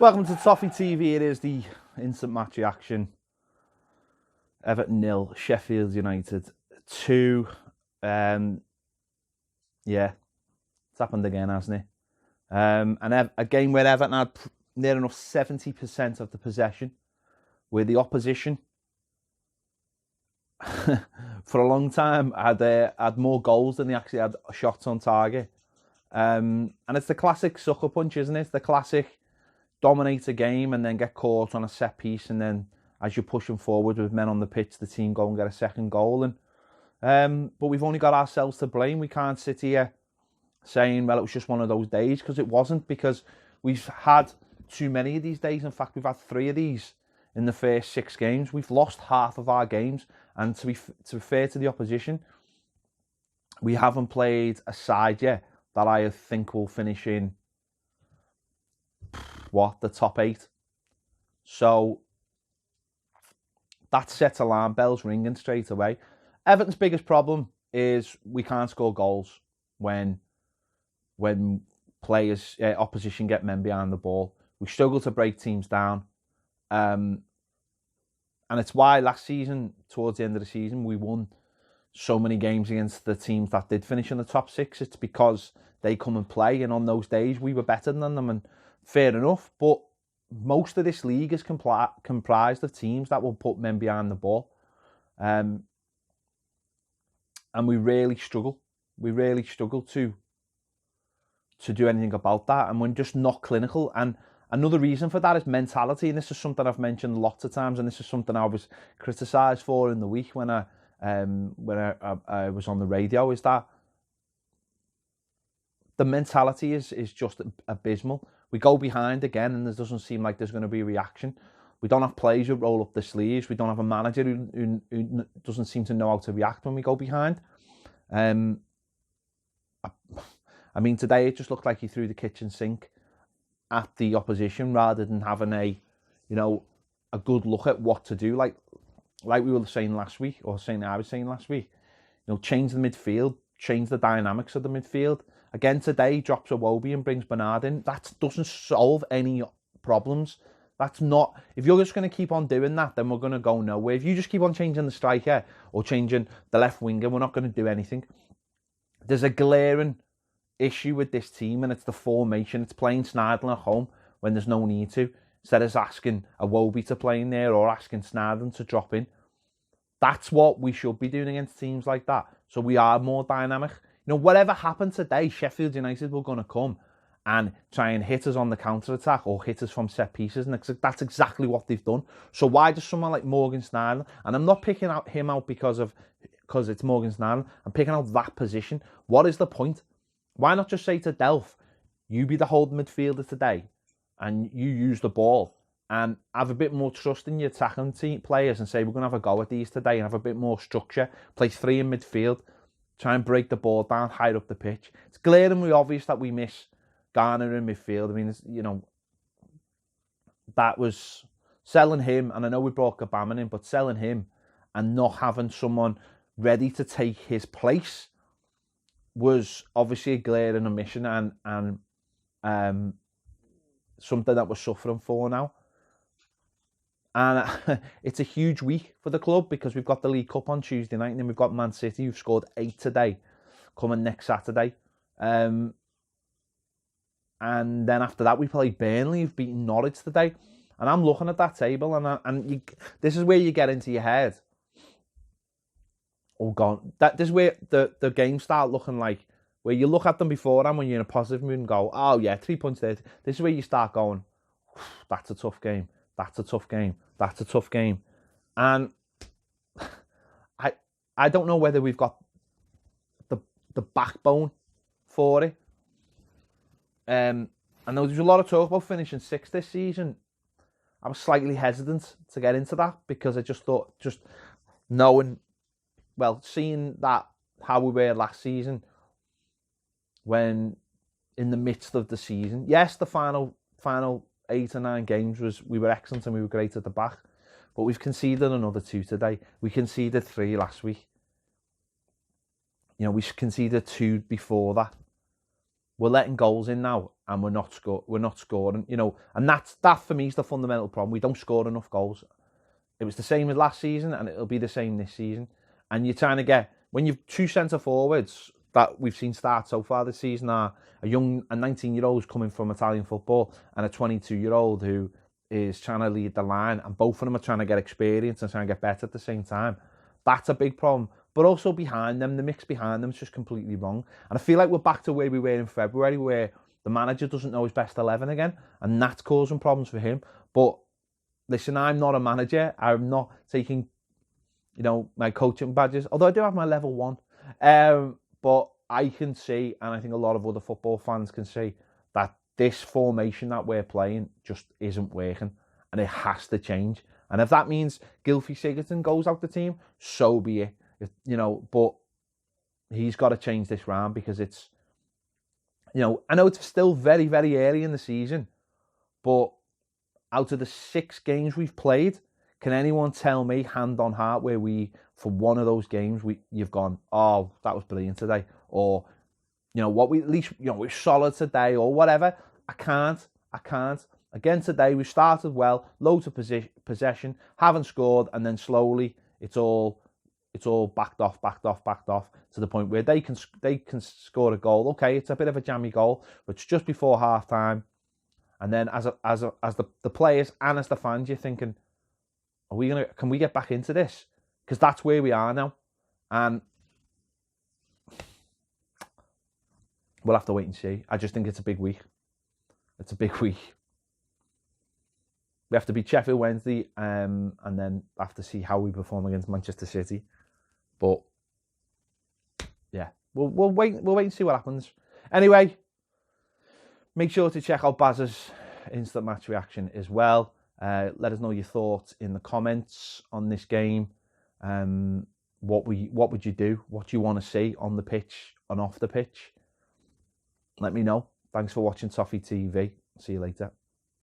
Welcome to Toffee TV. It is the instant match reaction. Everton 0, Sheffield United 2. Yeah, it's happened again, hasn't it? And a game where Everton had near enough 70% of the possession, where the opposition for a long time had more goals than they actually had shots on target. And it's the classic sucker punch, isn't it? It's the classic dominate a game and then get caught on a set piece, and then as you're pushing forward with men on the pitch, the team go and get a second goal. And but we've only got ourselves to blame. We can't sit here saying, well, it was just one of those days, because it wasn't, because we've had too many of these days. In fact, we've had 3 of these in the first 6 games. We've lost half of our games, and to be fair to the opposition, we haven't played a side yet that I think will finish in the top 8. So that sets alarm bells ringing straight away. Everton's biggest problem is we can't score goals when players, opposition get men behind the ball. We struggle to break teams down. And it's why last season, towards the end of the season, we won so many games against the teams that did finish in the top 6. It's because they come and play, and on those days we were better than them, and fair enough. But most of this league is comprised of teams that will put men behind the ball. And we really struggle. We really struggle to do anything about that, and we're just not clinical. And another reason for that is mentality, and this is something I've mentioned lots of times, and this is something I was criticised for in the week when I was on the radio, is that the mentality is just abysmal. We go behind again, and there doesn't seem like there's going to be a reaction. We don't have players who roll up the sleeves. We don't have a manager who doesn't seem to know how to react when we go behind. I mean, today it just looked like he threw the kitchen sink at the opposition rather than having a good look at what to do. Like we were saying last week, or I was saying last week, change the midfield, change the dynamics of the midfield. Again, today he drops Iwobi and brings Bernard in. That doesn't solve any problems. That's not... If you're just going to keep on doing that, then we're going to go nowhere. If you just keep on changing the striker or changing the left winger, we're not going to do anything. There's a glaring issue with this team, and it's the formation. It's playing Snidden at home when there's no need to, instead of asking Iwobi to play in there or asking Snidden to drop in. That's what we should be doing against teams like that. So we are more dynamic. Whatever happened today, Sheffield United were going to come and try and hit us on the counter-attack or hit us from set pieces, and that's exactly what they've done. So why does someone like Morgan Snidden, and I'm not picking him out because it's Morgan Snidden, I'm picking out that position. What is the point? Why not just say to Delph, you be the holding midfielder today, and you use the ball, and have a bit more trust in your attacking team players, and say, we're going to have a go at these today, and have a bit more structure, place 3 in midfield, try and break the ball down, higher up the pitch. It's glaringly obvious that we miss Garner in midfield. I mean, that was selling him, and I know we brought Gabamon in, but selling him and not having someone ready to take his place was obviously a glaring omission, and something that we're suffering for now. And it's a huge week for the club, because we've got the League Cup on Tuesday night, and then we've got Man City, who've scored 8 today, coming next Saturday. And then after that, we play Burnley, who've beaten Norwich today. And I'm looking at that table, and this is where you get into your head. Oh, God. This is where the games start looking like, where you look at them beforehand when you're in a positive mood and go, oh, yeah, 3 points there. This is where you start going, that's a tough game. That's a tough game. That's a tough game. And I don't know whether we've got the backbone for it. I know there's a lot of talk about finishing 6th this season. I was slightly hesitant to get into that, because I just thought, seeing that how we were last season, when in the midst of the season, yes, the final 8 or 9 games we were excellent and we were great at the back, but we've conceded another 2 today. We conceded 3 last week. We conceded 2 before that. we're letting goals in now, and we're not scoring. You know, and that for me is the fundamental problem. We don't score enough goals. It was the same as last season, and it'll be the same this season. And you're trying to get, when you've two centre forwards that we've seen start so far this season are a 19-year-old coming from Italian football and a 22-year-old who is trying to lead the line, and both of them are trying to get experience and trying to get better at the same time. That's a big problem. But also behind them, the mix behind them is just completely wrong. And I feel like we're back to where we were in February, where the manager doesn't know his best 11 again, and that's causing problems for him. But listen, I'm not a manager. I'm not taking, you know, my coaching badges, although I do have my level 1. But I can see, and I think a lot of other football fans can see, that this formation that we're playing just isn't working, and it has to change. And if that means Gylfi Sigurdsson goes out the team, so be it. You know, but he's got to change this round, because it's, you know, I know it's still very, very early in the season, but out of the 6 games we've played, can anyone tell me, hand on heart, where for one of those games, you've gone, oh, that was brilliant today, or, you know, at least, you know, we're solid today, or whatever. I can't. Again today, we started well, loads of possession, haven't scored, and then slowly it's all backed off to the point where they can score a goal. Okay, it's a bit of a jammy goal, but it's just before half time, and then as the players and as the fans, you're thinking, can we get back into this? Because that's where we are now, and we'll have to wait and see. I just think it's a big week. It's a big week. We have to beat Sheffield Wednesday, and then have to see how we perform against Manchester City. But yeah, we'll wait and see what happens. Anyway, make sure to check out Baz's instant match reaction as well. Let us know your thoughts in the comments on this game. What would you do? What do you want to see on the pitch and off the pitch? Let me know. Thanks for watching Toffee TV. See you later.